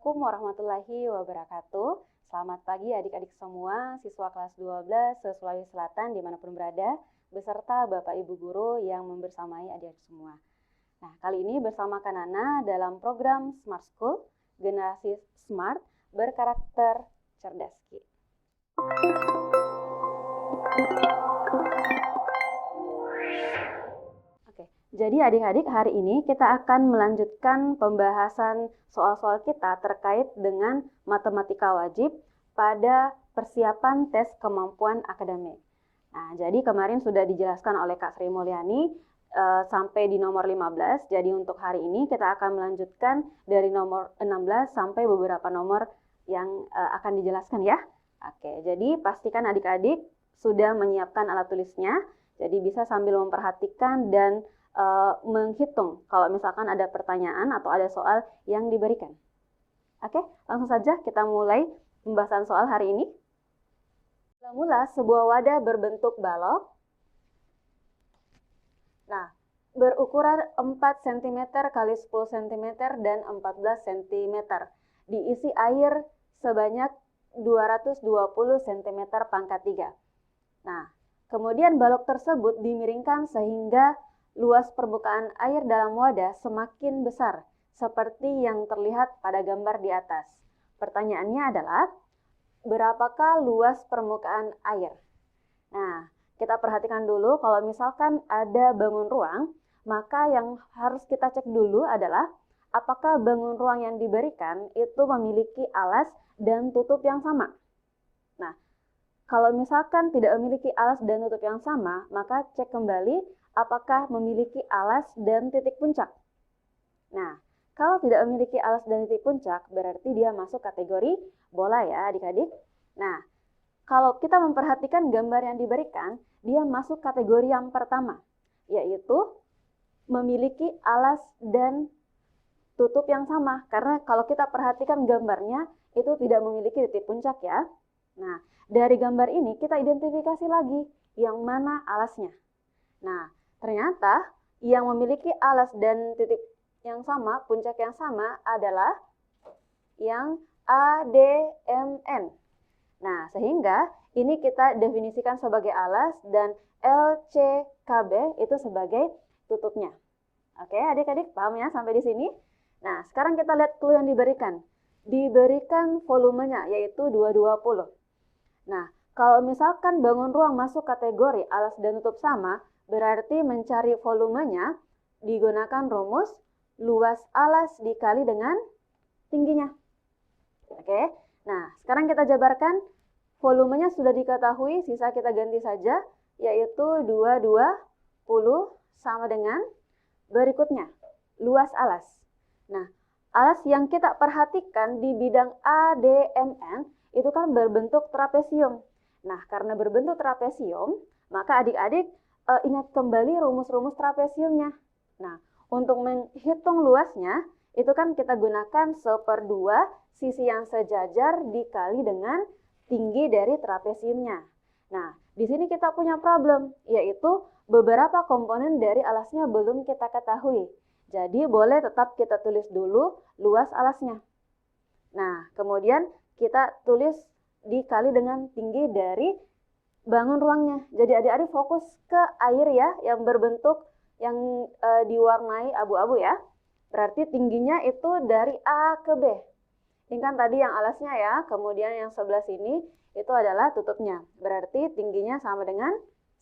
Assalamualaikum warahmatullahi wabarakatuh. Selamat pagi adik-adik semua, siswa kelas 12 Sulawesi Selatan dimanapun berada, beserta Bapak Ibu Guru yang membersamai adik-adik semua. Nah, kali ini bersama Kanana dalam program Smart School, generasi smart berkarakter cerdas. Jadi adik-adik, hari ini kita akan melanjutkan pembahasan soal-soal kita terkait dengan matematika wajib pada persiapan tes kemampuan akademik. Nah, jadi kemarin sudah dijelaskan oleh Kak Sri Mulyani sampai di nomor 15. Jadi untuk hari ini kita akan melanjutkan dari nomor 16 sampai beberapa nomor yang akan dijelaskan ya. Oke, jadi pastikan adik-adik sudah menyiapkan alat tulisnya. Jadi bisa sambil memperhatikan dan menghitung kalau misalkan ada pertanyaan atau ada soal yang diberikan. Oke, langsung saja kita mulai pembahasan soal hari ini. Mula sebuah wadah berbentuk balok. Nah, berukuran 4 cm x 10 cm dan 14 cm. Diisi air sebanyak 220 cm pangkat 3. Nah, kemudian balok tersebut dimiringkan sehingga luas permukaan air dalam wadah semakin besar, seperti yang terlihat pada gambar di atas. Pertanyaannya adalah, berapakah luas permukaan air? Nah, kita perhatikan dulu kalau misalkan ada bangun ruang, maka yang harus kita cek dulu adalah apakah bangun ruang yang diberikan itu memiliki alas dan tutup yang sama. Nah, kalau misalkan tidak memiliki alas dan tutup yang sama, maka cek kembali apakah memiliki alas dan titik puncak. Nah, kalau tidak memiliki alas dan titik puncak, berarti dia masuk kategori bola ya adik-adik. Nah, kalau kita memperhatikan gambar yang diberikan, dia masuk kategori yang pertama, yaitu memiliki alas dan tutup yang sama. Karena kalau kita perhatikan gambarnya, itu tidak memiliki titik puncak ya. Nah, dari gambar ini kita identifikasi lagi yang mana alasnya. Nah, ternyata yang memiliki alas dan titik yang sama, puncak yang sama adalah yang ADMN. Nah, sehingga ini kita definisikan sebagai alas dan LCKB itu sebagai tutupnya. Oke, adik-adik paham ya sampai di sini? Nah, sekarang kita lihat clue yang diberikan. Diberikan volumenya yaitu 220. Nah, kalau misalkan bangun ruang masuk kategori alas dan tutup sama, berarti mencari volumenya digunakan rumus luas alas dikali dengan tingginya. Oke, nah sekarang kita jabarkan. Volumenya sudah diketahui, sisa kita ganti saja, yaitu 220 sama dengan berikutnya, luas alas. Nah, alas yang kita perhatikan di bidang ADMN itu kan berbentuk trapesium. Nah, karena berbentuk trapesium, maka adik-adik ingat kembali rumus-rumus trapesiumnya. Nah, untuk menghitung luasnya, itu kan kita gunakan 1/2 sisi yang sejajar dikali dengan tinggi dari trapesiumnya. Nah, di sini kita punya problem, yaitu beberapa komponen dari alasnya belum kita ketahui. Jadi, boleh tetap kita tulis dulu luas alasnya. Nah, kemudian kita tulis dikali dengan tinggi dari bangun ruangnya. Jadi adik-adik fokus ke air ya, yang berbentuk yang diwarnai abu-abu ya. Berarti tingginya itu dari A ke B. Ini kan tadi yang alasnya ya, kemudian yang sebelah sini itu adalah tutupnya. Berarti tingginya sama dengan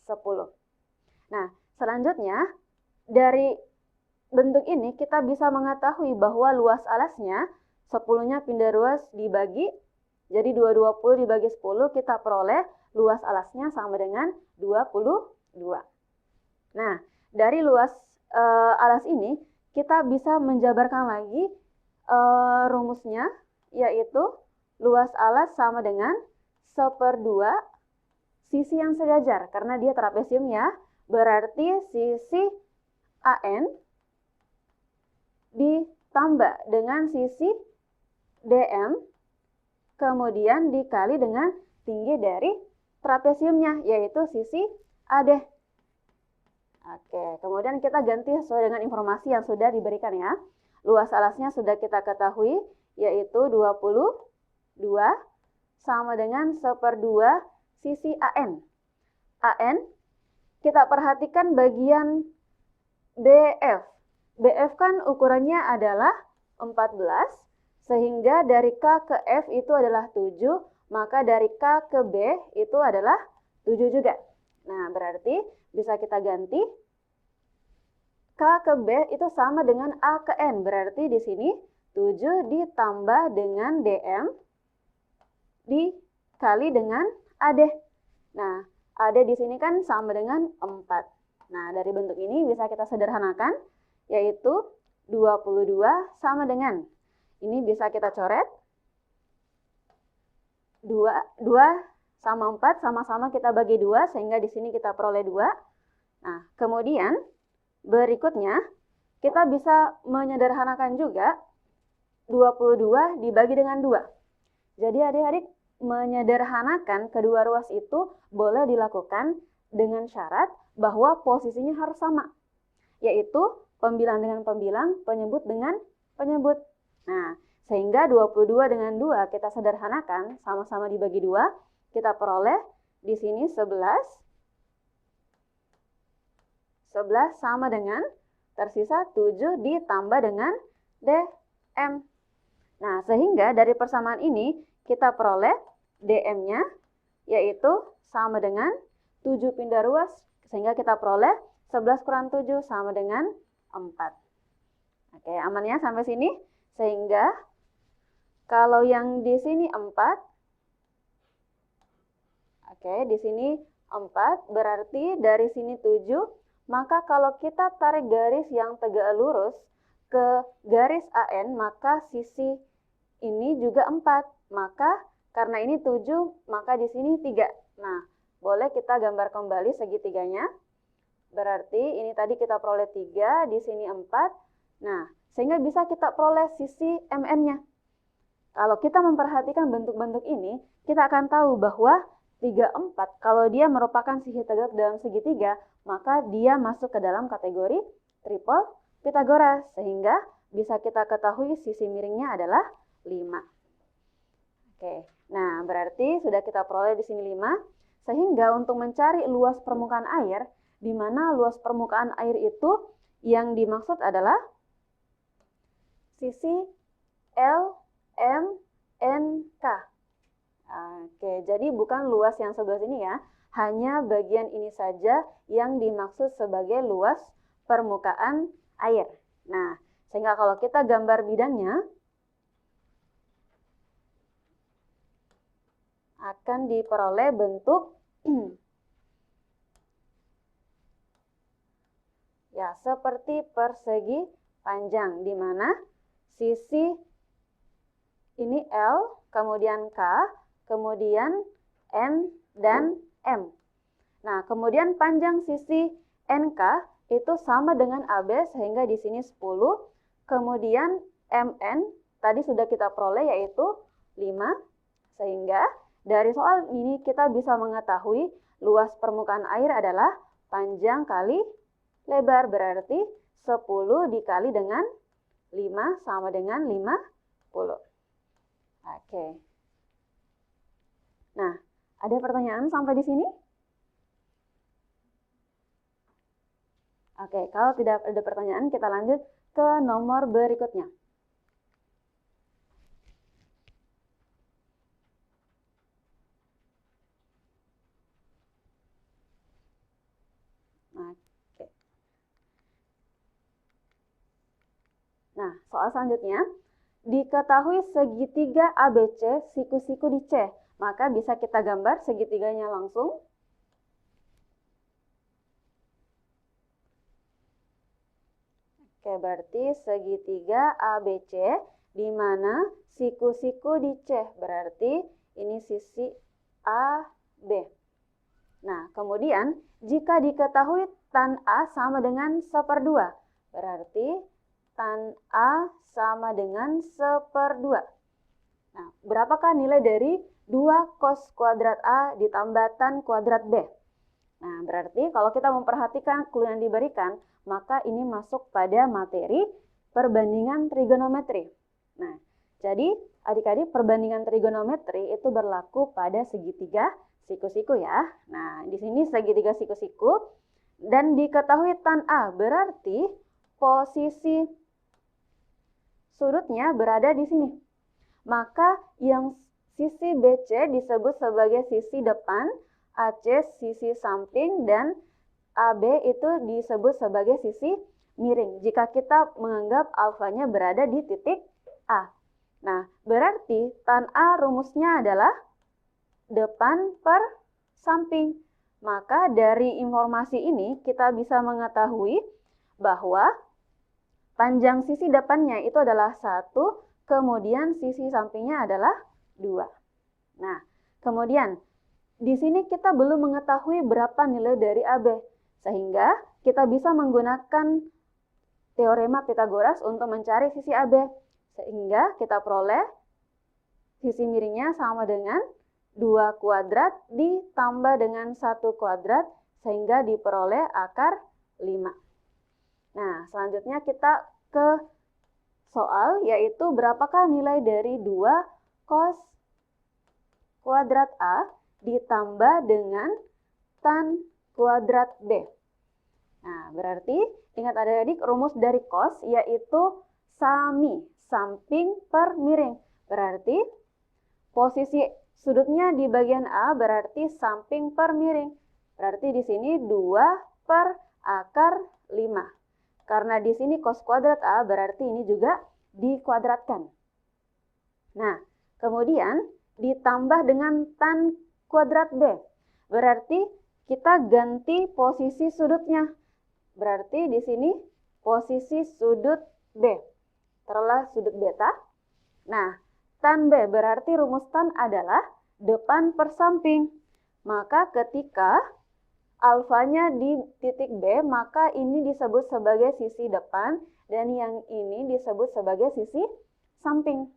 10. Nah, selanjutnya dari bentuk ini kita bisa mengetahui bahwa luas alasnya 10-nya pindah ruas dibagi. Jadi 220 dibagi 10 kita peroleh luas alasnya sama dengan 22. Nah, dari luas alas ini kita bisa menjabarkan lagi rumusnya, yaitu luas alas sama dengan 1/2 sisi yang sejajar. Karena dia trapesium ya, berarti sisi AN ditambah dengan sisi DM, kemudian dikali dengan tinggi dari trapesiumnya, yaitu sisi AD. Oke, kemudian kita ganti sesuai dengan informasi yang sudah diberikan ya. Luas alasnya sudah kita ketahui, yaitu 22 sama dengan 1/2 sisi AN. AN, kita perhatikan bagian BF. BF kan ukurannya adalah 14, sehingga dari K ke F itu adalah 7, maka dari K ke B itu adalah 7 juga. Nah, berarti bisa kita ganti K ke B itu sama dengan A ke N. Berarti di sini 7 ditambah dengan DM dikali dengan AD. Nah, AD di sini kan sama dengan 4. Nah, dari bentuk ini bisa kita sederhanakan, yaitu 22 sama dengan, ini bisa kita coret, 2 sama 4 sama-sama kita bagi 2, sehingga di sini kita peroleh 2. Nah, kemudian berikutnya kita bisa menyederhanakan juga 22 dibagi dengan 2. Jadi adik-adik, menyederhanakan kedua ruas itu boleh dilakukan dengan syarat bahwa posisinya harus sama, yaitu pembilang dengan pembilang, penyebut dengan penyebut. Nah, sehingga 22 dengan 2 kita sederhanakan, sama-sama dibagi 2, kita peroleh di sini 11. 11 sama dengan tersisa 7 ditambah dengan DM. Nah, sehingga dari persamaan ini kita peroleh DM-nya yaitu sama dengan 7 pindah ruas, sehingga kita peroleh 11 kurang 7 sama dengan 4. Oke, aman ya sampai sini? Sehingga kalau yang di sini 4, oke, di sini 4, berarti dari sini 7, maka kalau kita tarik garis yang tegak lurus ke garis AN, maka sisi ini juga 4. Maka karena ini 7, maka di sini 3. Nah, boleh kita gambar kembali segitiganya. Berarti ini tadi kita peroleh 3, di sini 4. Nah, sehingga bisa kita peroleh sisi MN-nya. Kalau kita memperhatikan bentuk-bentuk ini, kita akan tahu bahwa 3, 4, kalau dia merupakan sisi tegak dalam segitiga, maka dia masuk ke dalam kategori triple Pythagoras. Sehingga bisa kita ketahui sisi miringnya adalah 5. Oke, nah berarti sudah kita peroleh di sini 5. Sehingga untuk mencari luas permukaan air, di mana luas permukaan air itu yang dimaksud adalah sisi LMNK. Oke, jadi bukan luas yang sebelah sini ya, hanya bagian ini saja yang dimaksud sebagai luas permukaan air. Nah, sehingga kalau kita gambar bidangnya, akan diperoleh bentuk ya seperti persegi panjang, di mana sisi ini L, kemudian K, kemudian N dan M. Nah, kemudian panjang sisi NK itu sama dengan AB, sehingga di sini 10. Kemudian MN tadi sudah kita peroleh yaitu 5. Sehingga dari soal ini kita bisa mengetahui luas permukaan air adalah panjang kali lebar, berarti 10 dikali dengan 5 sama dengan 50. Oke. Nah, ada pertanyaan sampai di sini? Oke, kalau tidak ada pertanyaan, kita lanjut ke nomor berikutnya. Oke. Nah, soal selanjutnya, diketahui segitiga ABC siku-siku di C, maka bisa kita gambar segitiganya langsung. Oke, berarti segitiga ABC di mana siku-siku di C, berarti ini sisi AB. Nah, kemudian jika diketahui tan A sama dengan 1/2, berarti tan A sama dengan 1/2. Nah, berapakah nilai dari 2 cos kuadrat A ditambah tan kuadrat B? Nah, berarti kalau kita memperhatikan clue yang diberikan, maka ini masuk pada materi perbandingan trigonometri. Nah, Jadi adik-adik, perbandingan trigonometri itu berlaku pada segitiga siku-siku ya. Nah, di sini segitiga siku-siku dan diketahui tan A, berarti posisi sudutnya berada di sini. Maka yang sisi BC disebut sebagai sisi depan, AC sisi samping, dan AB itu disebut sebagai sisi miring jika kita menganggap alfanya berada di titik A. Nah, berarti tan A rumusnya adalah depan per samping. Maka dari informasi ini kita bisa mengetahui bahwa panjang sisi depannya itu adalah 1, kemudian sisi sampingnya adalah 2. Nah, kemudian di sini kita belum mengetahui berapa nilai dari AB, sehingga kita bisa menggunakan teorema Pythagoras untuk mencari sisi AB. Sehingga kita peroleh sisi miringnya sama dengan 2 kuadrat ditambah dengan 1 kuadrat, sehingga diperoleh akar 5. Nah, selanjutnya kita ke soal, yaitu berapakah nilai dari 2 cos kuadrat A ditambah dengan tan kuadrat B. Nah, berarti ingat adik-adik, rumus dari cos yaitu sami, samping per miring. Berarti posisi sudutnya di bagian A berarti samping per miring. Berarti di sini 2 per akar 5. Karena di sini cos kuadrat A berarti ini juga dikuadratkan. Nah, kemudian ditambah dengan tan kuadrat B. Berarti kita ganti posisi sudutnya. Berarti di sini posisi sudut B. Taruhlah sudut beta. Nah, tan B berarti rumus tan adalah depan per samping. Maka ketika alfanya di titik B, maka ini disebut sebagai sisi depan dan yang ini disebut sebagai sisi samping.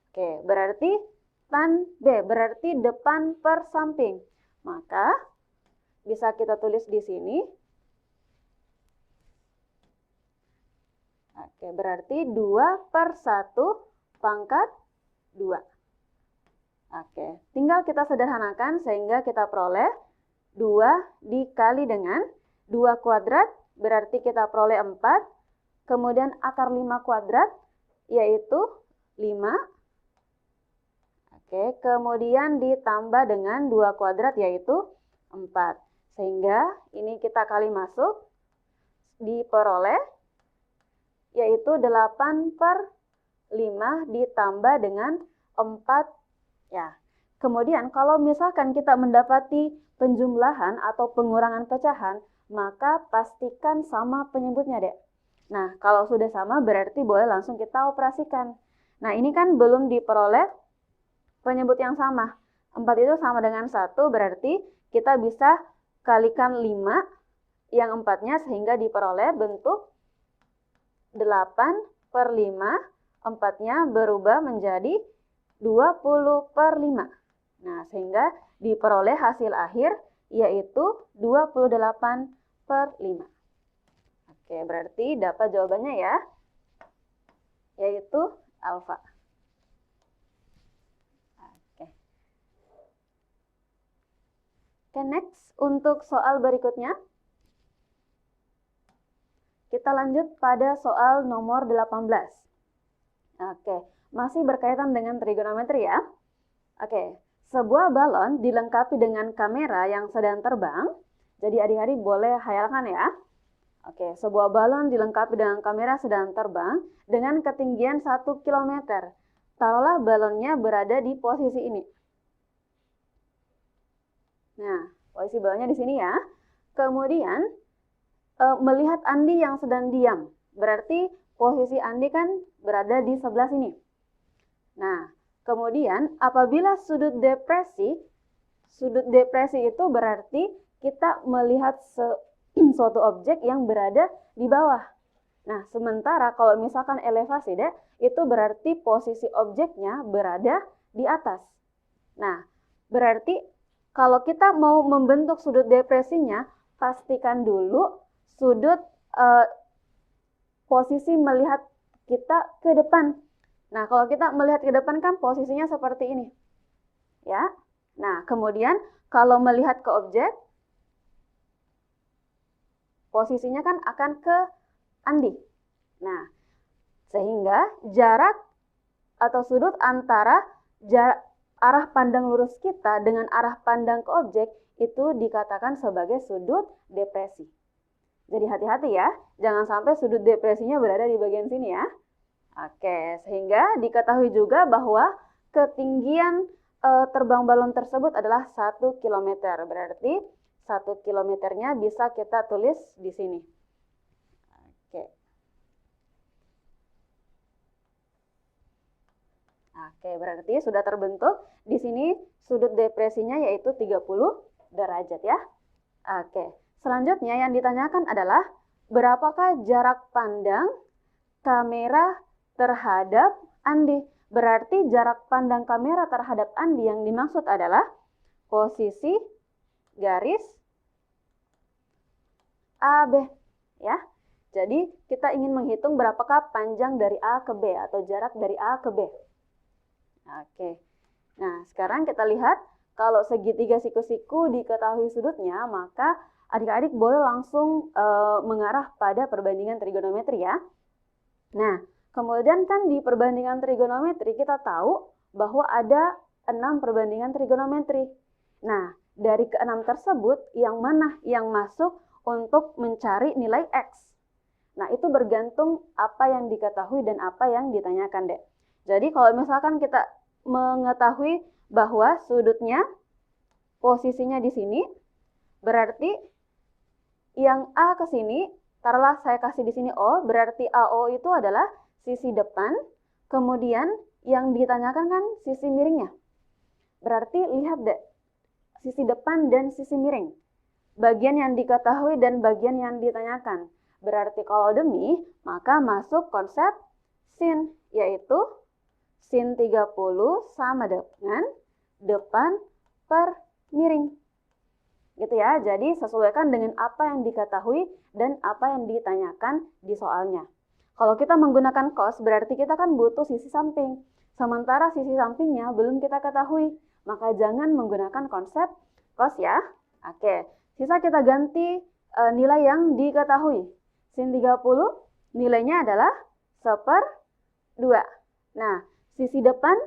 Oke, berarti tan B berarti depan per samping. Maka bisa kita tulis di sini. Oke, berarti 2 per 1 pangkat 2. Oke, tinggal kita sederhanakan sehingga kita peroleh 2 dikali dengan 2 kuadrat, berarti kita peroleh 4. Kemudian akar 5 kuadrat, yaitu 5. Oke, kemudian ditambah dengan 2 kuadrat, yaitu 4. Sehingga ini kita kali masuk, diperoleh yaitu 8 per 5 ditambah dengan 4 ya. Kemudian kalau misalkan kita mendapati penjumlahan atau pengurangan pecahan, maka pastikan sama penyebutnya, Dek. Nah, kalau sudah sama berarti boleh langsung kita operasikan. Nah, ini kan belum diperoleh penyebut yang sama. 4 itu sama dengan 1, berarti kita bisa kalikan 5 yang 4-nya sehingga diperoleh bentuk 8 per 5, 4-nya berubah menjadi 20 per 5. Nah, sehingga diperoleh hasil akhir yaitu 28 per 5. Oke, berarti dapat jawabannya ya, yaitu alfa. Oke, next untuk soal berikutnya. Kita lanjut pada soal nomor 18. Oke, masih berkaitan dengan trigonometri ya. Oke, sebuah balon dilengkapi dengan kamera yang sedang terbang. Jadi adik-adik boleh hayalkan ya. Oke, sebuah balon dilengkapi dengan kamera sedang terbang dengan ketinggian 1 km. Taruhlah balonnya berada di posisi ini. Nah, posisi balonnya di sini ya. Kemudian melihat Andi yang sedang diam. Berarti posisi Andi kan berada di sebelah sini. Nah, kemudian apabila sudut depresi itu berarti kita melihat suatu objek yang berada di bawah. Nah, sementara kalau misalkan elevasi deh, itu berarti posisi objeknya berada di atas. Nah, berarti kalau kita mau membentuk sudut depresinya, pastikan dulu sudut posisi melihat kita ke depan. Nah, kalau kita melihat ke depan kan posisinya seperti ini. Ya. Nah, kemudian kalau melihat ke objek, posisinya kan akan ke Andi. Nah, sehingga jarak atau sudut antara arah pandang lurus kita dengan arah pandang ke objek itu dikatakan sebagai sudut depresi. Jadi hati-hati ya, jangan sampai sudut depresinya berada di bagian sini ya. Oke, sehingga diketahui juga bahwa ketinggian terbang balon tersebut adalah 1 km. Berarti 1 kilometernya bisa kita tulis di sini. Oke, berarti sudah terbentuk. Di sini sudut depresinya yaitu 30 derajat ya. Oke, selanjutnya yang ditanyakan adalah berapakah jarak pandang kamera terhadap Andi? Berarti jarak pandang kamera terhadap Andi yang dimaksud adalah posisi garis AB ya. Jadi kita ingin menghitung berapakah panjang dari A ke B atau jarak dari A ke B. Oke. Nah, sekarang kita lihat kalau segitiga siku-siku diketahui sudutnya, maka adik-adik boleh langsung mengarah pada perbandingan trigonometri ya. Nah, kemudian kan di perbandingan trigonometri kita tahu bahwa ada 6 perbandingan trigonometri. Nah, dari ke-6 tersebut yang mana yang masuk untuk mencari nilai X? Nah, itu bergantung apa yang diketahui dan apa yang ditanyakan, Dek. Jadi kalau misalkan kita mengetahui bahwa sudutnya posisinya di sini, berarti yang A ke sini, taruhlah saya kasih di sini O, berarti AO itu adalah sisi depan, kemudian yang ditanyakan kan sisi miringnya. Berarti lihat deh, sisi depan dan sisi miring. Bagian yang diketahui dan bagian yang ditanyakan. Berarti kalau demi, maka masuk konsep sin, yaitu sin 30 sama dengan depan per miring. Gitu ya, jadi sesuaikan dengan apa yang diketahui dan apa yang ditanyakan di soalnya. Kalau kita menggunakan cos, berarti kita kan butuh sisi samping. Sementara sisi sampingnya belum kita ketahui, maka jangan menggunakan konsep cos ya. Oke, sisa kita ganti nilai yang diketahui. Sin 30 nilainya adalah 1/2. Nah, sisi depan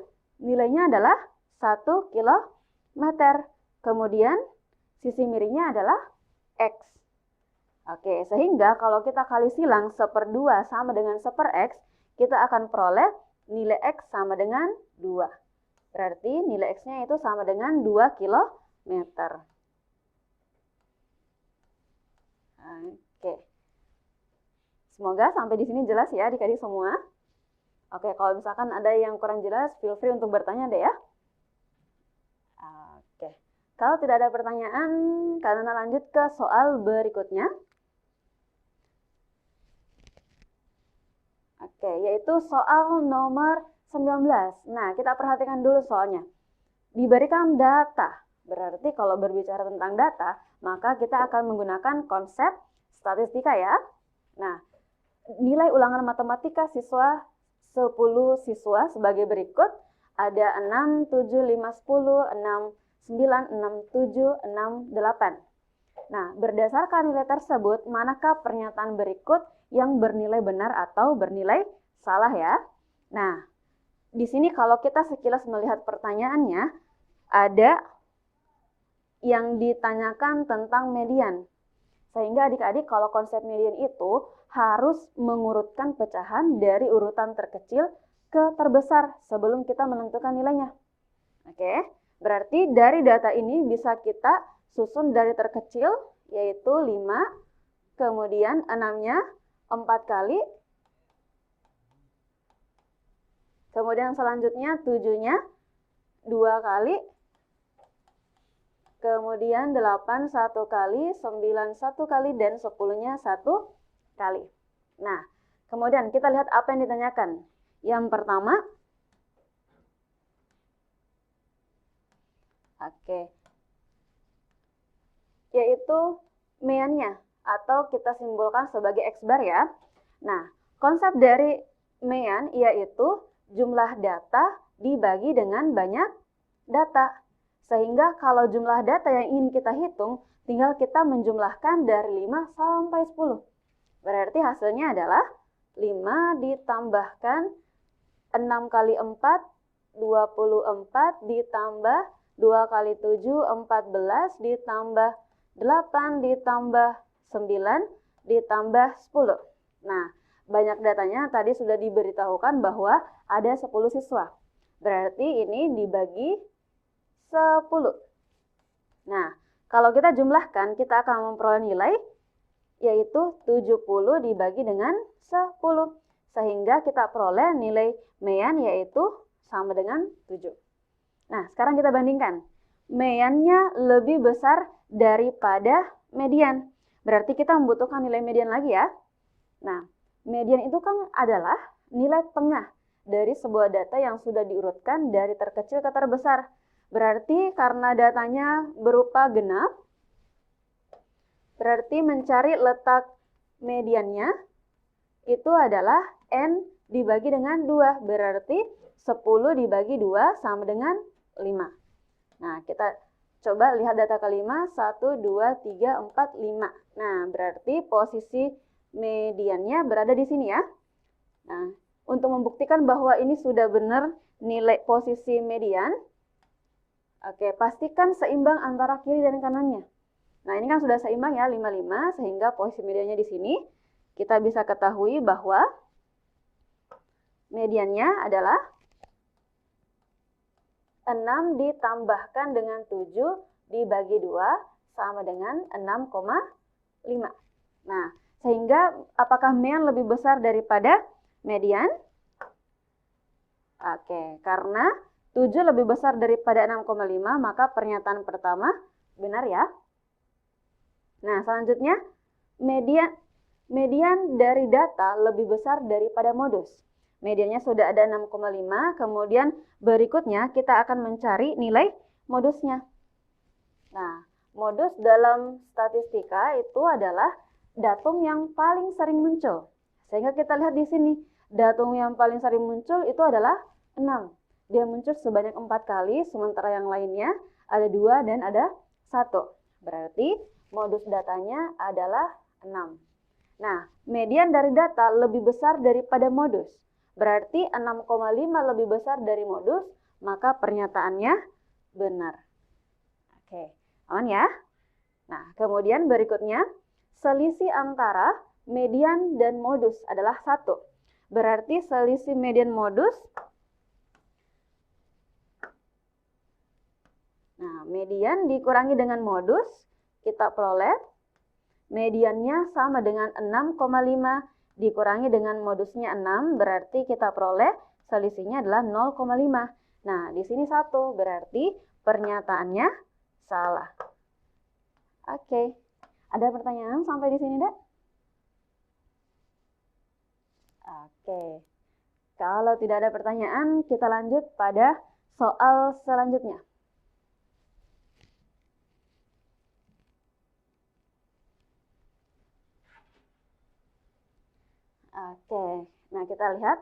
nilainya adalah 1 km. Kemudian sisi miringnya adalah X. Oke, sehingga kalau kita kali silang 1/2 sama dengan 1/X, kita akan peroleh nilai X sama dengan 2. Berarti nilai X-nya itu sama dengan 2 km. Oke. Semoga sampai di sini jelas ya adik-adik semua. Oke, kalau misalkan ada yang kurang jelas, feel free untuk bertanya deh ya. Oke, kalau tidak ada pertanyaan, karena lanjut ke soal berikutnya. Oke, yaitu soal nomor 19. Nah, kita perhatikan dulu soalnya. Diberikan data, berarti kalau berbicara tentang data, maka kita akan menggunakan konsep statistika ya. Nah, nilai ulangan matematika siswa 10 siswa sebagai berikut. Ada 6, 7, 5, 10, 6, 9, 6, 7, 6, 8. Nah, berdasarkan nilai tersebut, manakah pernyataan berikut yang bernilai benar atau bernilai salah ya? Nah, di sini kalau kita sekilas melihat pertanyaannya, ada yang ditanyakan tentang median. Sehingga adik-adik kalau konsep median itu harus mengurutkan pecahan dari urutan terkecil ke terbesar sebelum kita menentukan nilainya. Oke, berarti dari data ini bisa kita susun dari terkecil yaitu 5, kemudian 6-nya 4 kali, kemudian selanjutnya 7-nya 2 kali, kemudian 8 1 kali, 9 1 kali, dan 10-nya 1 kali. Nah, kemudian kita lihat apa yang ditanyakan. Yang pertama, yaitu meannya atau kita simbolkan sebagai X bar ya. Nah, konsep dari mean yaitu jumlah data dibagi dengan banyak data. Sehingga kalau jumlah data yang ingin kita hitung, tinggal kita menjumlahkan dari 5 sampai 10. Berarti hasilnya adalah 5 ditambahkan 6 kali 4, 24 ditambah 2 kali 7, 14 ditambah 8 ditambah 9 ditambah 10. Nah, banyak datanya tadi sudah diberitahukan bahwa ada 10 siswa. Berarti ini dibagi 10. Nah, kalau kita jumlahkan, kita akan memperoleh nilai yaitu 70 dibagi dengan 10. Sehingga kita peroleh nilai mean yaitu sama dengan 7. Nah, sekarang kita bandingkan. Meannya lebih besar daripada median. Berarti kita membutuhkan nilai median lagi ya. Nah, median itu kan adalah nilai tengah dari sebuah data yang sudah diurutkan dari terkecil ke terbesar. Berarti karena datanya berupa genap, berarti mencari letak mediannya itu adalah N dibagi dengan 2. Berarti 10 dibagi 2 sama dengan 5. Nah, kita coba lihat data kelima. 1, 2, 3, 4, 5. Nah, berarti posisi mediannya berada di sini ya. Nah, untuk membuktikan bahwa ini sudah benar nilai posisi median, oke, pastikan seimbang antara kiri dan kanannya. Nah, ini kan sudah seimbang ya, 55, sehingga posisi mediannya di sini. Kita bisa ketahui bahwa mediannya adalah 6 ditambahkan dengan 7 dibagi 2 sama dengan 6,5. Nah, sehingga apakah mean lebih besar daripada median? Oke, karena 7 lebih besar daripada 6,5, maka pernyataan pertama benar ya. Nah, selanjutnya median dari data lebih besar daripada modus. Mediannya sudah ada 6,5, kemudian berikutnya kita akan mencari nilai modusnya. Nah, modus dalam statistika itu adalah datum yang paling sering muncul. Sehingga kita lihat di sini, datum yang paling sering muncul itu adalah 6. Dia muncul sebanyak 4 kali, sementara yang lainnya ada 2 dan ada 1. Berarti modus datanya adalah 6. Nah, median dari data lebih besar daripada modus. Berarti 6,5 lebih besar dari modus, maka pernyataannya benar. Oke, aman ya? Nah, kemudian berikutnya, selisih antara median dan modus adalah 1. Berarti selisih median modus, nah, median dikurangi dengan modus, kita peroleh mediannya sama dengan 6,5 dikurangi dengan modusnya 6, berarti kita peroleh selisihnya adalah 0,5. Nah, di sini 1, berarti pernyataannya salah. Oke, ada pertanyaan sampai di sini, Dek? Oke, kalau tidak ada pertanyaan, kita lanjut pada soal selanjutnya. Oke, nah kita lihat,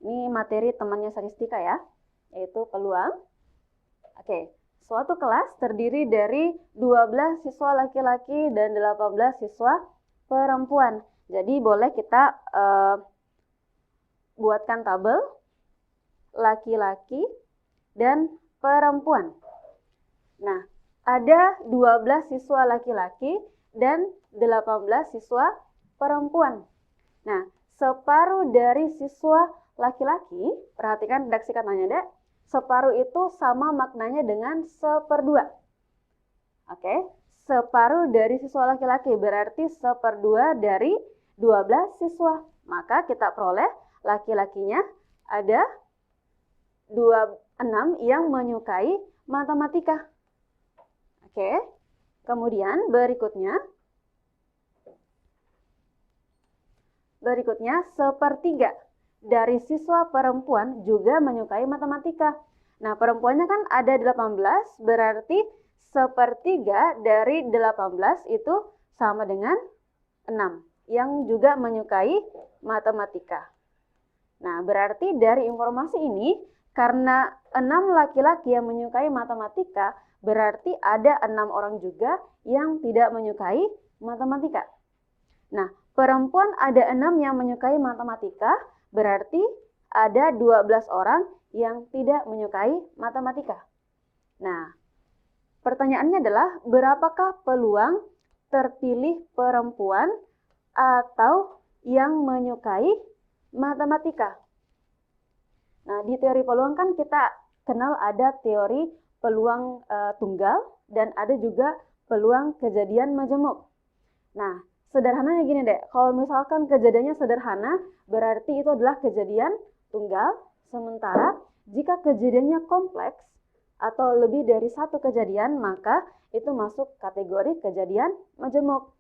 ini materi temannya statistika ya, yaitu peluang. Oke, suatu kelas terdiri dari 12 siswa laki-laki dan 18 siswa perempuan. Jadi boleh kita buatkan tabel laki-laki dan perempuan. Nah, ada 12 siswa laki-laki dan 18 siswa perempuan. Nah, separuh dari siswa laki-laki, perhatikan redaksi katanya, Dek. Separuh itu sama maknanya dengan 1/2. Oke, separuh dari siswa laki-laki berarti 1/2 dari 12 siswa. Maka kita peroleh laki-lakinya ada 26 yang menyukai matematika. Oke, kemudian berikutnya 1/3 dari siswa perempuan juga menyukai matematika. Nah, perempuannya kan ada 18, berarti 1/3 dari 18 itu sama dengan 6 yang juga menyukai matematika. Nah, berarti dari informasi ini, karena 6 laki-laki yang menyukai matematika, berarti ada 6 orang juga yang tidak menyukai matematika. Nah, perempuan ada 6 yang menyukai matematika, berarti ada 12 orang yang tidak menyukai matematika. Nah, pertanyaannya adalah berapakah peluang terpilih perempuan atau yang menyukai matematika? Nah, di teori peluang kan kita kenal ada teori peluang tunggal dan ada juga peluang kejadian majemuk. Nah, sederhananya gini deh, kalau misalkan kejadiannya sederhana, berarti itu adalah kejadian tunggal, sementara jika kejadiannya kompleks atau lebih dari satu kejadian, maka itu masuk kategori kejadian majemuk.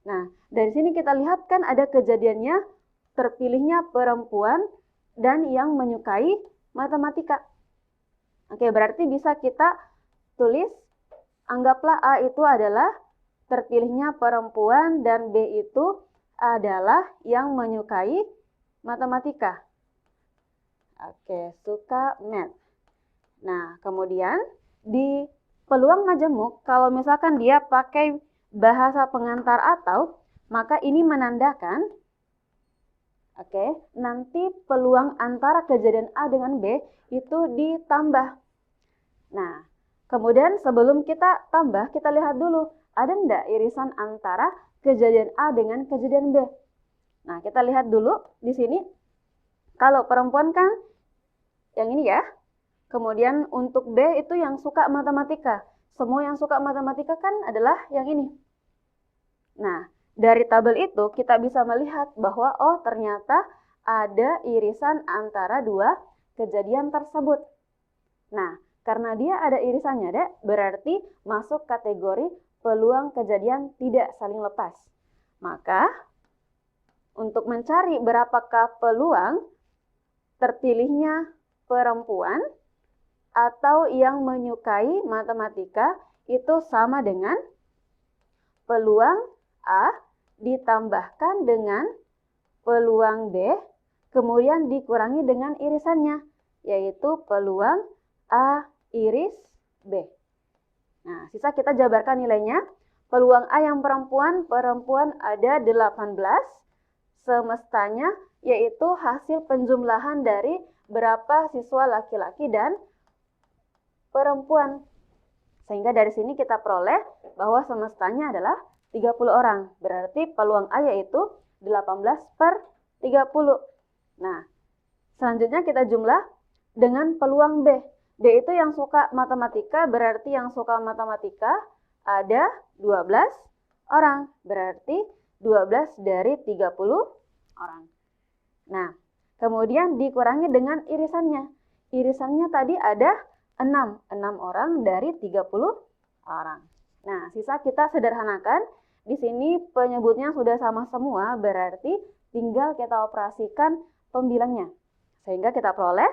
Nah, dari sini kita lihat kan ada kejadiannya terpilihnya perempuan dan yang menyukai matematika. Oke, berarti bisa kita tulis, anggaplah A itu adalah terpilihnya perempuan dan B itu adalah yang menyukai matematika. Oke, suka math. Nah, kemudian di peluang majemuk, kalau misalkan dia pakai bahasa pengantar atau, maka ini menandakan, nanti peluang antara kejadian A dengan B itu ditambah. Nah, kemudian sebelum kita tambah, kita lihat dulu, ada enggak irisan antara kejadian A dengan kejadian B? Nah, kita lihat dulu di sini. Kalau perempuan kan yang ini ya. Kemudian untuk B itu yang suka matematika. Semua yang suka matematika kan adalah yang ini. Nah, dari tabel itu kita bisa melihat bahwa oh ternyata ada irisan antara dua kejadian tersebut. Nah, karena dia ada irisannya, Dek, berarti masuk kategori peluang kejadian tidak saling lepas. Maka, untuk mencari berapakah peluang terpilihnya perempuan atau yang menyukai matematika itu sama dengan peluang A ditambahkan dengan peluang B, kemudian dikurangi dengan irisannya, yaitu peluang A iris B. Nah, sisa kita jabarkan nilainya. Peluang A yang perempuan ada 18, semestanya yaitu hasil penjumlahan dari berapa siswa laki-laki dan perempuan. Sehingga dari sini kita peroleh bahwa semestanya adalah 30 orang. Berarti peluang A yaitu 18/30. Nah, selanjutnya kita jumlah dengan peluang B. B itu yang suka matematika, berarti yang suka matematika ada 12 orang. Berarti 12 dari 30 orang. Nah, kemudian dikurangi dengan irisannya. Irisannya tadi ada 6 orang dari 30 orang. Nah, sisa kita sederhanakan. Di sini penyebutnya sudah sama semua, berarti tinggal kita operasikan pembilangnya. Sehingga kita peroleh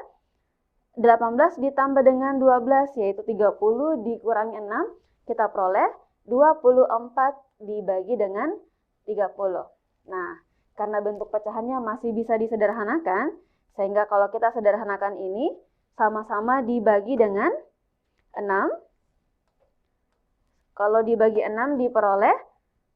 18 ditambah dengan 12 yaitu 30 dikurangi 6, kita peroleh 24 dibagi dengan 30. Nah, karena bentuk pecahannya masih bisa disederhanakan, sehingga kalau kita sederhanakan ini sama-sama dibagi dengan 6. Kalau dibagi 6 diperoleh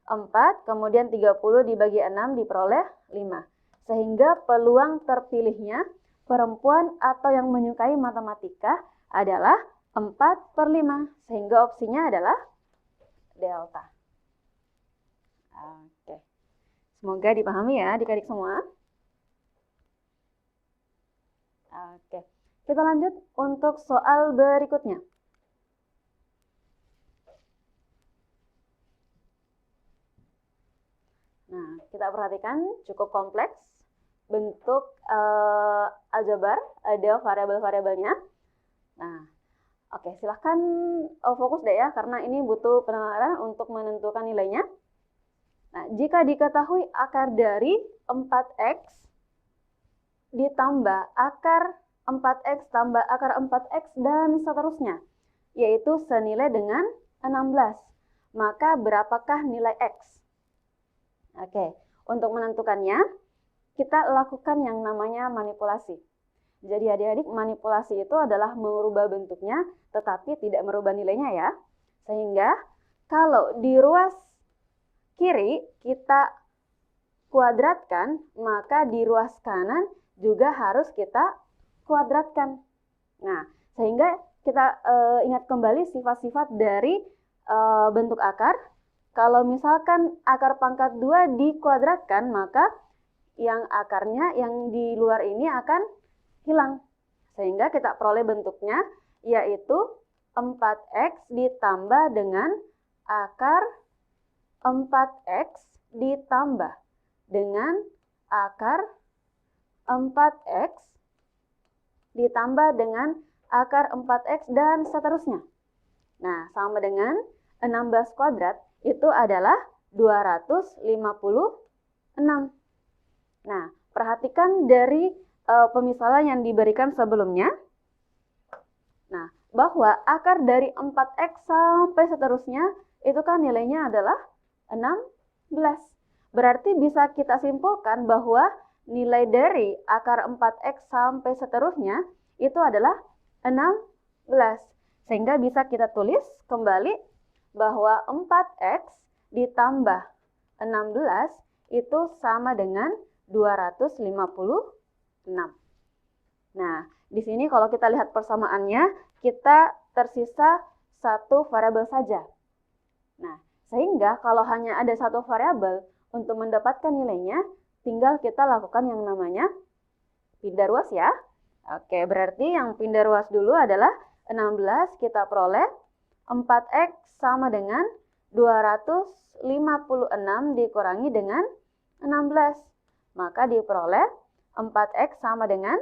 4, kemudian 30 dibagi 6 diperoleh 5. Sehingga peluang terpilihnya perempuan atau yang menyukai matematika adalah 4/5. Sehingga opsinya adalah delta. Oke. Semoga dipahami ya adik-adik semua. Oke. Kita lanjut untuk soal berikutnya. Nah, kita perhatikan cukup kompleks. Bentuk aljabar, ada variabel-variabelnya. Nah, oke, silahkan fokus deh ya, karena ini butuh penalaran untuk menentukan nilainya. Nah, jika diketahui akar dari 4x ditambah akar 4x tambah akar 4x dan seterusnya, yaitu senilai dengan 16, maka berapakah nilai x? Oke, untuk menentukannya, kita lakukan yang namanya manipulasi. Jadi adik-adik, manipulasi itu adalah merubah bentuknya tetapi tidak merubah nilainya ya. Sehingga kalau di ruas kiri kita kuadratkan, maka di ruas kanan juga harus kita kuadratkan. Nah, sehingga kita ingat kembali sifat-sifat dari bentuk akar. Kalau misalkan akar pangkat 2 dikuadratkan, maka yang akarnya yang di luar ini akan hilang. Sehingga kita peroleh bentuknya yaitu 4x ditambah dengan akar 4x ditambah dengan akar 4x ditambah dengan akar 4x dan seterusnya. Nah, sama dengan 16 kuadrat itu adalah 256. Nah, perhatikan dari pemisalan yang diberikan sebelumnya. Nah, bahwa akar dari 4x sampai seterusnya itu kan nilainya adalah 16. Berarti bisa kita simpulkan bahwa nilai dari akar 4x sampai seterusnya itu adalah 16. Sehingga bisa kita tulis kembali bahwa 4x ditambah 16 itu sama dengan 256. Nah, di sini kalau kita lihat persamaannya, kita tersisa satu variabel saja. Nah, sehingga kalau hanya ada satu variabel, untuk mendapatkan nilainya, tinggal kita lakukan yang namanya pindah ruas ya. Oke, berarti yang pindah ruas dulu adalah 16, kita peroleh 4x sama dengan 256 dikurangi dengan 16. Maka diperoleh 4x sama dengan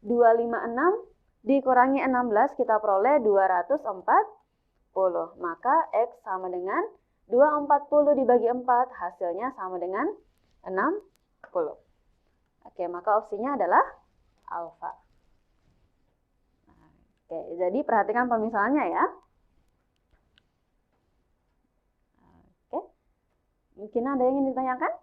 256 dikurangi 16, kita peroleh 240. Maka x sama dengan 240 dibagi 4, hasilnya sama dengan 60. Oke, maka opsinya adalah alfa. Oke, jadi perhatikan pemisalannya ya. Oke, mungkin ada yang ingin ditanyakan?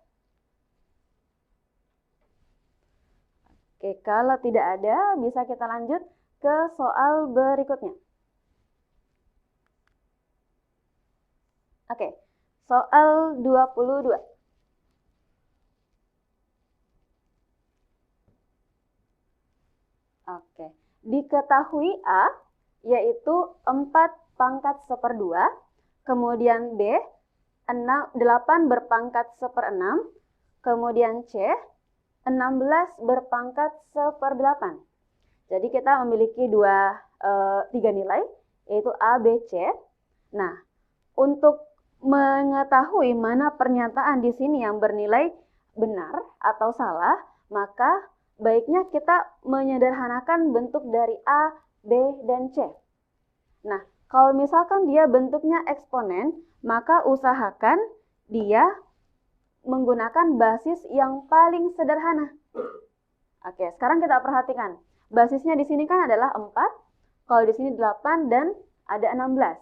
Oke, kalau tidak ada, bisa kita lanjut ke soal berikutnya. Oke, soal 22. Oke, diketahui A yaitu 4 pangkat 1/2, kemudian B 8 berpangkat 1/6, kemudian C 16 berpangkat 1/8. Jadi kita memiliki tiga nilai, yaitu A, B, C. Nah, untuk mengetahui mana pernyataan di sini yang bernilai benar atau salah, maka baiknya kita menyederhanakan bentuk dari A, B, dan C. Nah, kalau misalkan dia bentuknya eksponen, maka usahakan dia menggunakan basis yang paling sederhana. Oke, sekarang kita perhatikan. Basisnya di sini kan adalah 4, kalau di sini 8 dan ada 16.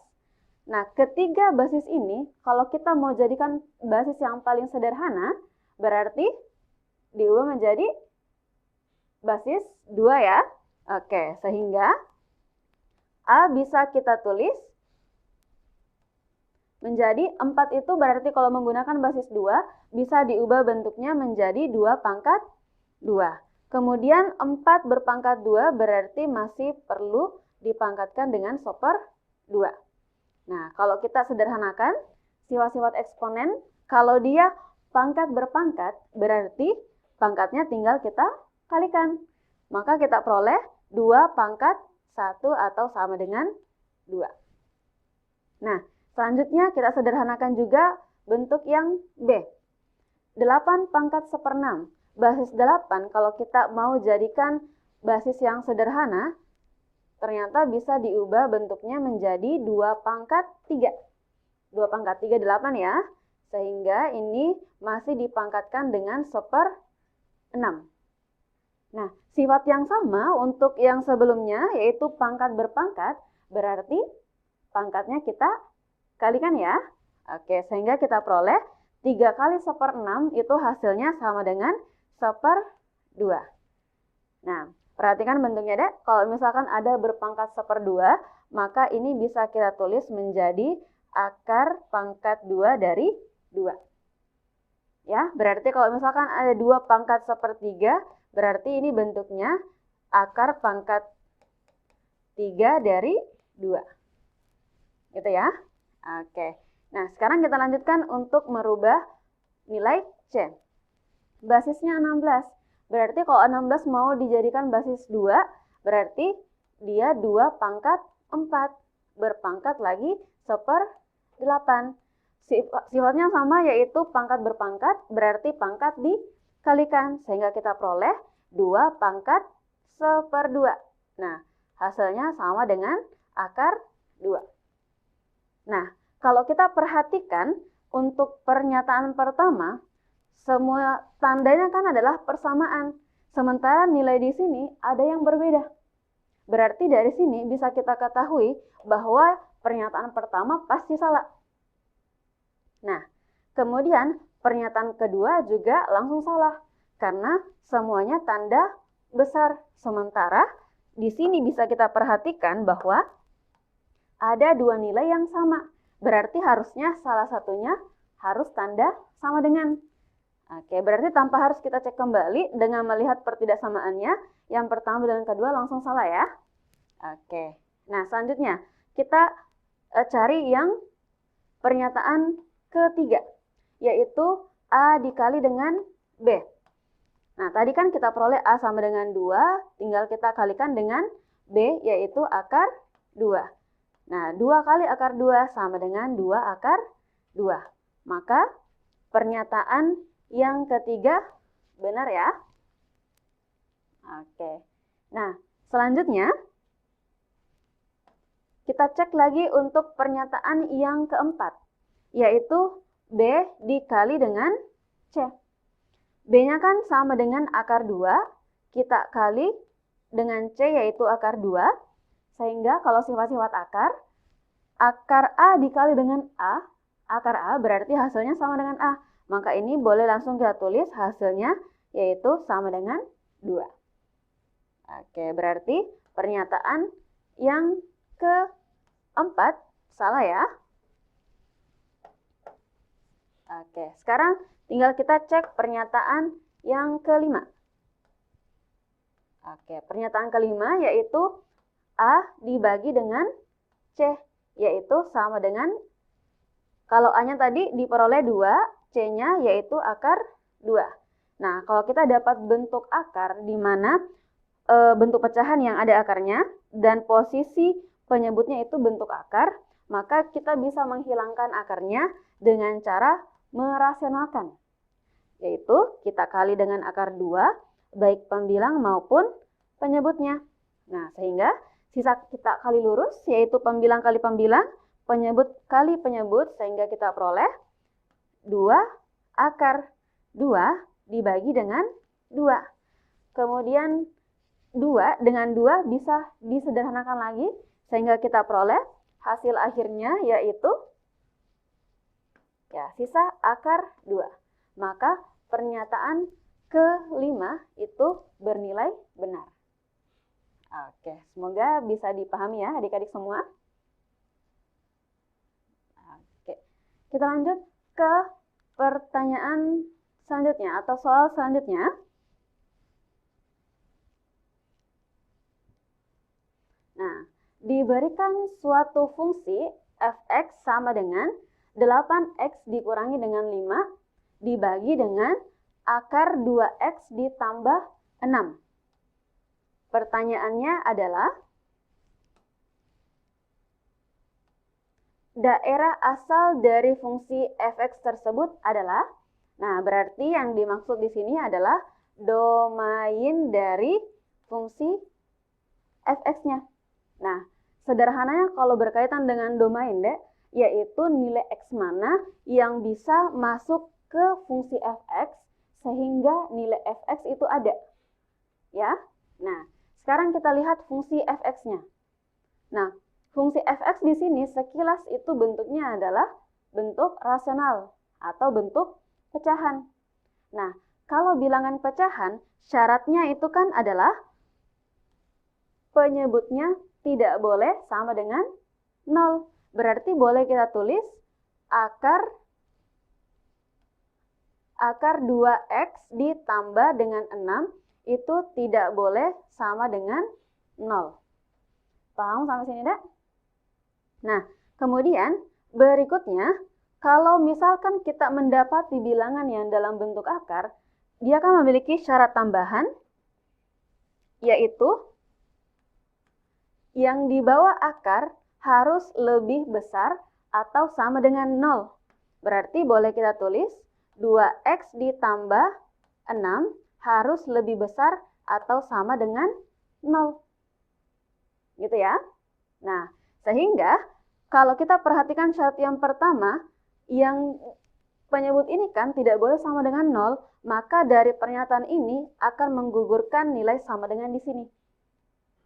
Nah, ketiga basis ini, kalau kita mau jadikan basis yang paling sederhana, berarti diubah menjadi basis 2 ya. Oke, sehingga A bisa kita tulis menjadi 4 itu berarti kalau menggunakan basis 2, bisa diubah bentuknya menjadi 2 pangkat 2. Kemudian 4 berpangkat 2 berarti masih perlu dipangkatkan dengan 1/2. Nah, kalau kita sederhanakan sifat-sifat eksponen, kalau dia pangkat berpangkat, berarti pangkatnya tinggal kita kalikan. Maka kita peroleh 2 pangkat 1 atau sama dengan 2. Nah, selanjutnya kita sederhanakan juga bentuk yang B. 8 pangkat 1/6. Basis 8 kalau kita mau jadikan basis yang sederhana, ternyata bisa diubah bentuknya menjadi 2 pangkat 3. 2 pangkat 3 8 ya. Sehingga ini masih dipangkatkan dengan 1/6. Nah, sifat yang sama untuk yang sebelumnya yaitu pangkat berpangkat, berarti pangkatnya kita kalikan ya. Oke, sehingga kita peroleh 3 kali 1/6 itu hasilnya sama dengan 1/2. Nah, perhatikan bentuknya deh. Kalau misalkan ada berpangkat 1/2, maka ini bisa kita tulis menjadi akar pangkat 2 dari 2. Ya, berarti kalau misalkan ada 2 pangkat 1/3, berarti ini bentuknya akar pangkat 3 dari 2. Gitu ya. Oke. Nah, sekarang kita lanjutkan untuk merubah nilai C. Basisnya 16. Berarti kalau 16 mau dijadikan basis 2, berarti dia 2 pangkat 4. Berpangkat lagi 1/8. Sifatnya sama, yaitu pangkat berpangkat, berarti pangkat dikalikan. Sehingga kita peroleh 2 pangkat 1/2. Nah, hasilnya sama dengan akar 2. Nah, kalau kita perhatikan untuk pernyataan pertama, semua tandanya kan adalah persamaan. Sementara nilai di sini ada yang berbeda. Berarti dari sini bisa kita ketahui bahwa pernyataan pertama pasti salah. Nah, kemudian pernyataan kedua juga langsung salah. Karena semuanya tanda besar. Sementara di sini bisa kita perhatikan bahwa ada 2 nilai yang sama. Berarti harusnya salah satunya harus tanda sama dengan. Oke, berarti tanpa harus kita cek kembali dengan melihat pertidaksamaannya, yang pertama dan kedua langsung salah ya. Oke, nah selanjutnya kita cari yang pernyataan ketiga, yaitu A dikali dengan B. Nah, tadi kan kita peroleh A sama dengan 2, tinggal kita kalikan dengan B, yaitu akar 2. Nah, 2 kali akar 2 sama dengan 2 akar 2. Maka pernyataan yang ketiga benar ya. Oke. Nah, selanjutnya kita cek lagi untuk pernyataan yang keempat, yaitu B dikali dengan C. B-nya kan sama dengan akar 2, kita kali dengan C yaitu akar 2, sehingga kalau sifat-sifat akar A dikali dengan A, akar A berarti hasilnya sama dengan A. Maka ini boleh langsung kita tulis hasilnya yaitu sama dengan 2. Oke, berarti pernyataan yang keempat salah ya. Oke, sekarang tinggal kita cek pernyataan yang kelima. Oke, pernyataan kelima yaitu A dibagi dengan C, yaitu sama dengan, kalau A-nya tadi diperoleh 2, C-nya yaitu akar 2. Nah, kalau kita dapat bentuk akar di mana bentuk pecahan yang ada akarnya dan posisi penyebutnya itu bentuk akar, maka kita bisa menghilangkan akarnya dengan cara merasionalkan. Yaitu kita kali dengan akar 2, baik pembilang maupun penyebutnya. Nah, sehingga sisa kita kali lurus, yaitu pembilang kali pembilang, penyebut kali penyebut, sehingga kita peroleh 2 akar 2 dibagi dengan 2. Kemudian 2 dengan 2 bisa disederhanakan lagi, sehingga kita peroleh hasil akhirnya yaitu ya sisa akar 2. Maka pernyataan kelima itu bernilai benar. Oke, semoga bisa dipahami ya adik-adik semua. Oke, kita lanjut ke pertanyaan selanjutnya atau soal selanjutnya. Nah, diberikan suatu fungsi f(x) sama dengan 8x dikurangi dengan 5 dibagi dengan akar 2x ditambah 6. Pertanyaannya adalah, daerah asal dari fungsi f(x) tersebut adalah, nah berarti yang dimaksud di sini adalah domain dari fungsi f(x)-nya. Nah, sederhananya kalau berkaitan dengan domain deh, yaitu nilai x mana yang bisa masuk ke fungsi f(x) sehingga nilai f(x) itu ada. Ya. Nah, sekarang kita lihat fungsi f(x)-nya. Nah, fungsi f(x) di sini sekilas itu bentuknya adalah bentuk rasional atau bentuk pecahan. Nah, kalau bilangan pecahan, syaratnya itu kan adalah penyebutnya tidak boleh sama dengan 0. Berarti boleh kita tulis akar 2x ditambah dengan 6 itu tidak boleh sama dengan 0. Paham sampai sini, Dak? Nah, kemudian berikutnya, kalau misalkan kita mendapati bilangan yang dalam bentuk akar, dia akan memiliki syarat tambahan, yaitu yang di bawah akar harus lebih besar atau sama dengan 0. Berarti boleh kita tulis 2x ditambah 6 harus lebih besar atau sama dengan 0. Gitu ya. Nah, sehingga kalau kita perhatikan syarat yang pertama, yang penyebut ini kan tidak boleh sama dengan 0, maka dari pernyataan ini akan menggugurkan nilai sama dengan di sini.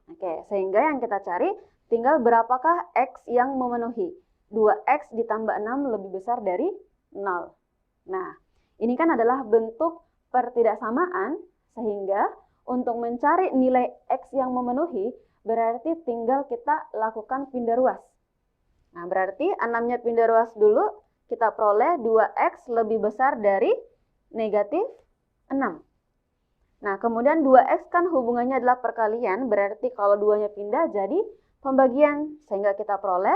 Oke, sehingga yang kita cari tinggal berapakah x yang memenuhi. 2x ditambah 6 lebih besar dari 0. Nah, ini kan adalah bentuk pertidaksamaan, sehingga untuk mencari nilai x yang memenuhi, berarti tinggal kita lakukan pindah ruas. Nah, berarti 6-nya pindah ruas dulu, kita peroleh 2x lebih besar dari negatif 6. Nah, kemudian 2x kan hubungannya adalah perkalian, berarti kalau 2-nya pindah jadi pembagian, sehingga kita peroleh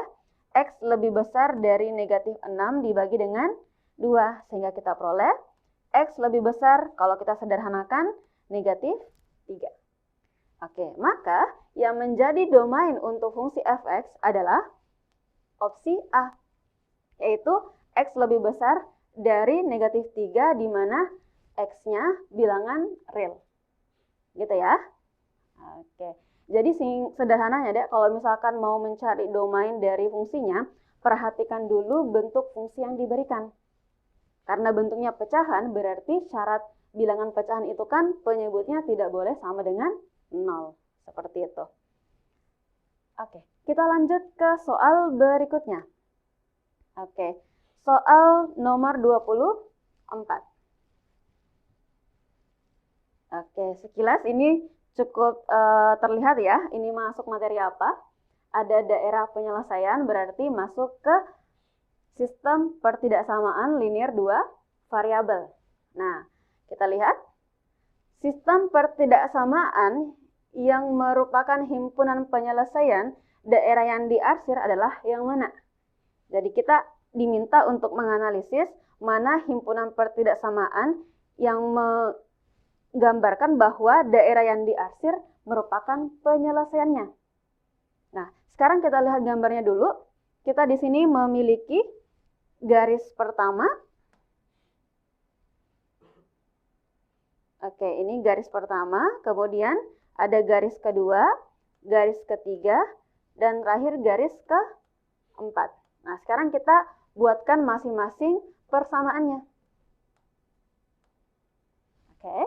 x lebih besar dari negatif 6 dibagi dengan 2, sehingga kita peroleh x lebih besar, kalau kita sederhanakan, negatif 3. Oke, maka yang menjadi domain untuk fungsi fx adalah opsi A, yaitu x lebih besar dari negatif 3, di mana x-nya bilangan real. Gitu ya. Oke. Jadi sederhananya, Dek, kalau misalkan mau mencari domain dari fungsinya, perhatikan dulu bentuk fungsi yang diberikan. Karena bentuknya pecahan, berarti syarat bilangan pecahan itu kan penyebutnya tidak boleh sama dengan 0. Seperti itu. Oke, kita lanjut ke soal berikutnya. Oke, soal nomor 24. Oke, sekilas ini cukup terlihat ya, ini masuk materi apa. Ada daerah penyelesaian, berarti masuk ke sistem pertidaksamaan linear 2 variabel. Nah, kita lihat sistem pertidaksamaan yang merupakan himpunan penyelesaian daerah yang diarsir adalah yang mana? Jadi kita diminta untuk menganalisis mana himpunan pertidaksamaan yang menggambarkan bahwa daerah yang diarsir merupakan penyelesaiannya. Nah, sekarang kita lihat gambarnya dulu. Kita di sini memiliki garis pertama. Oke, ini garis pertama, kemudian ada garis kedua, garis ketiga, dan terakhir garis keempat. Nah, sekarang kita buatkan masing-masing persamaannya. Oke,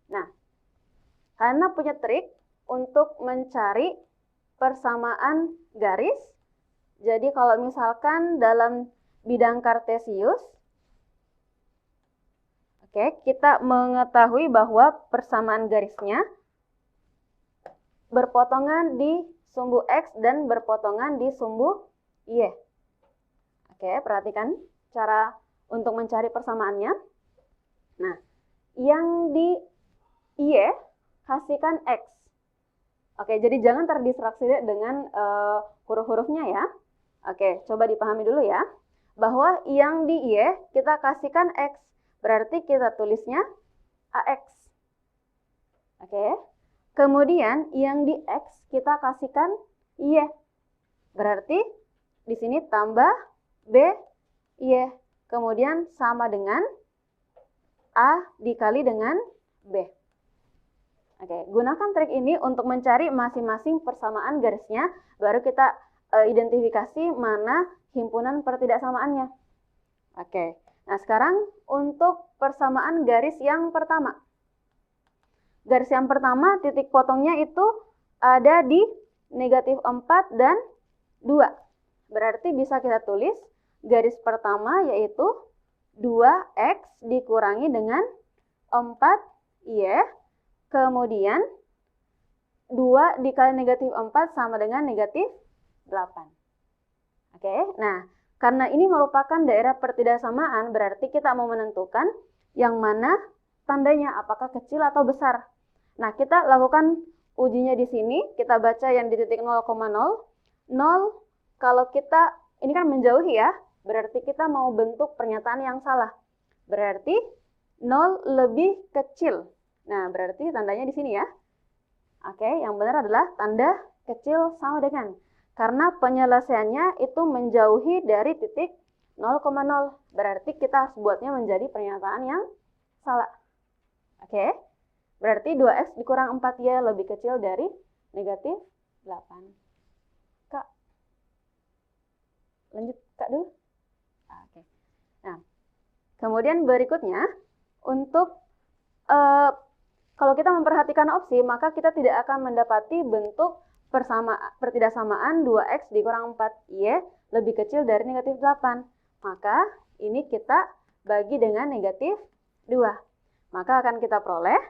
nah, karena punya trik untuk mencari persamaan garis, jadi kalau misalkan dalam bidang kartesius, oke, kita mengetahui bahwa persamaan garisnya berpotongan di sumbu X dan berpotongan di sumbu Y. Oke, perhatikan cara untuk mencari persamaannya. Nah, yang di Y kasihkan X. Oke, jadi jangan terdistraksi dengan huruf-hurufnya ya. Oke, coba dipahami dulu ya. Bahwa yang di Y kita kasihkan X. Berarti kita tulisnya AX. Oke. Kemudian yang di X kita kasihkan Y. Berarti di sini tambah B, Y. Kemudian sama dengan A dikali dengan B. Oke, gunakan trik ini untuk mencari masing-masing persamaan garisnya, baru kita identifikasi mana himpunan pertidaksamaannya. Oke, nah sekarang untuk persamaan garis yang pertama. Garis yang pertama, titik potongnya itu ada di negatif 4 dan 2. Berarti bisa kita tulis garis pertama yaitu 2X dikurangi dengan 4Y, kemudian 2 dikali negatif 4 sama dengan negatif 8. Oke, nah karena ini merupakan daerah pertidaksamaan, berarti kita mau menentukan yang mana tandanya, apakah kecil atau besar. Nah, kita lakukan ujinya di sini, kita baca yang di titik 0,0. 0, kalau kita, ini kan menjauhi ya, berarti kita mau bentuk pernyataan yang salah. Berarti 0 lebih kecil. Nah, berarti tandanya di sini ya. Oke, yang benar adalah tanda kecil sama dengan. Karena penyelesaiannya itu menjauhi dari titik 0,0. Berarti kita harus buatnya menjadi pernyataan yang salah. Oke, berarti 2X dikurang 4Y lebih kecil dari negatif 8. Kak, lanjut Kak dulu. Oke. Nah, kemudian berikutnya, untuk kalau kita memperhatikan opsi, maka kita tidak akan mendapati bentuk pertidaksamaan 2X dikurang 4Y lebih kecil dari negatif 8. Maka ini kita bagi dengan negatif 2. Maka akan kita peroleh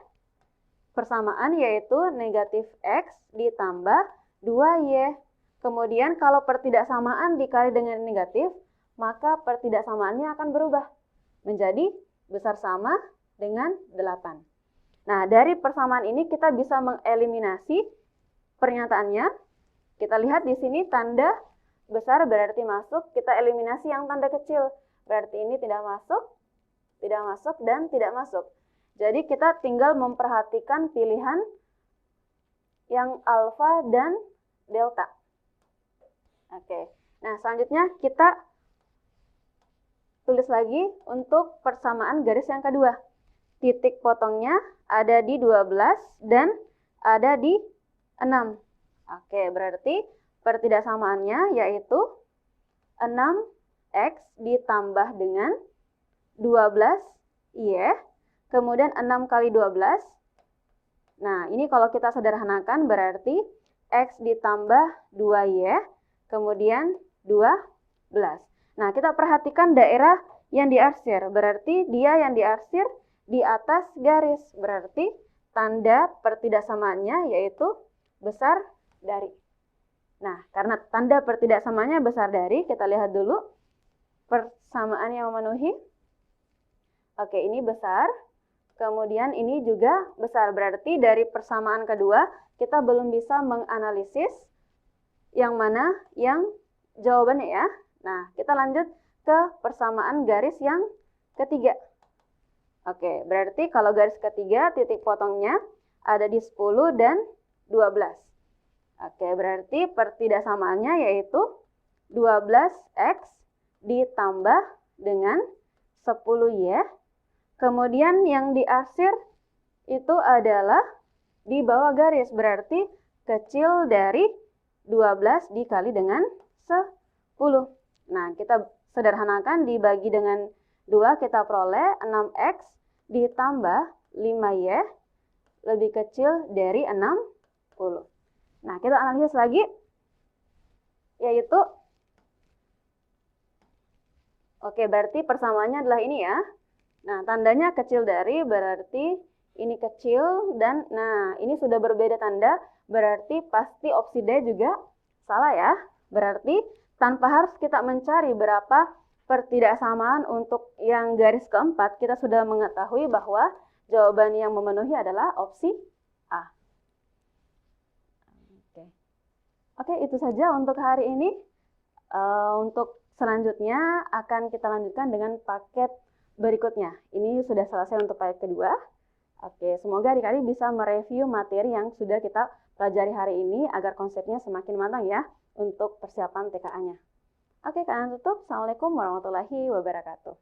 persamaan yaitu negatif X ditambah 2Y. Kemudian kalau pertidaksamaan dikali dengan negatif, maka pertidaksamaannya akan berubah menjadi besar sama dengan 8. Nah, dari persamaan ini kita bisa mengeliminasi pernyataannya. Kita lihat di sini tanda besar berarti masuk, kita eliminasi yang tanda kecil. Berarti ini tidak masuk, dan tidak masuk. Jadi kita tinggal memperhatikan pilihan yang alfa dan delta. Oke. Nah, selanjutnya kita tulis lagi untuk persamaan garis yang kedua. Titik potongnya ada di 12 dan ada di 6. Oke, berarti pertidaksamaannya yaitu 6X ditambah dengan 12Y, kemudian 6 kali 12. Nah, ini kalau kita sederhanakan berarti X ditambah 2Y, kemudian 12. Nah, kita perhatikan daerah yang diarsir, berarti dia yang diarsir di atas garis, berarti tanda pertidaksamaannya yaitu besar dari. Nah, karena tanda pertidaksamaannya besar dari, kita lihat dulu persamaan yang memenuhi. Oke, ini besar. Kemudian ini juga besar. Berarti dari persamaan kedua, kita belum bisa menganalisis yang mana yang jawabannya ya. Nah, kita lanjut ke persamaan garis yang ketiga. Oke, berarti kalau garis ketiga, titik potongnya ada di 10 dan 12. Oke, berarti pertidaksamaannya yaitu 12X ditambah dengan 10Y. Kemudian yang diarsir itu adalah di bawah garis, berarti kecil dari 12 dikali dengan 10. Nah, kita sederhanakan, dibagi dengan 2, kita peroleh 6X ditambah 5Y lebih kecil dari 60. Nah, kita analisis lagi, yaitu, oke, berarti persamaannya adalah ini ya. Nah, tandanya kecil dari, berarti ini kecil, dan nah, ini sudah berbeda tanda, berarti pasti opsi D juga salah ya. Berarti tanpa harus kita mencari berapa pertidaksamaan untuk yang garis keempat, kita sudah mengetahui bahwa jawaban yang memenuhi adalah opsi A. Oke, itu saja untuk hari ini. Untuk selanjutnya akan kita lanjutkan dengan paket berikutnya. Ini sudah selesai untuk paket kedua. Oke, semoga adik-adik bisa mereview materi yang sudah kita pelajari hari ini agar konsepnya semakin matang ya untuk persiapan TKA-nya. Oke, kalian tutup. Assalamualaikum warahmatullahi wabarakatuh.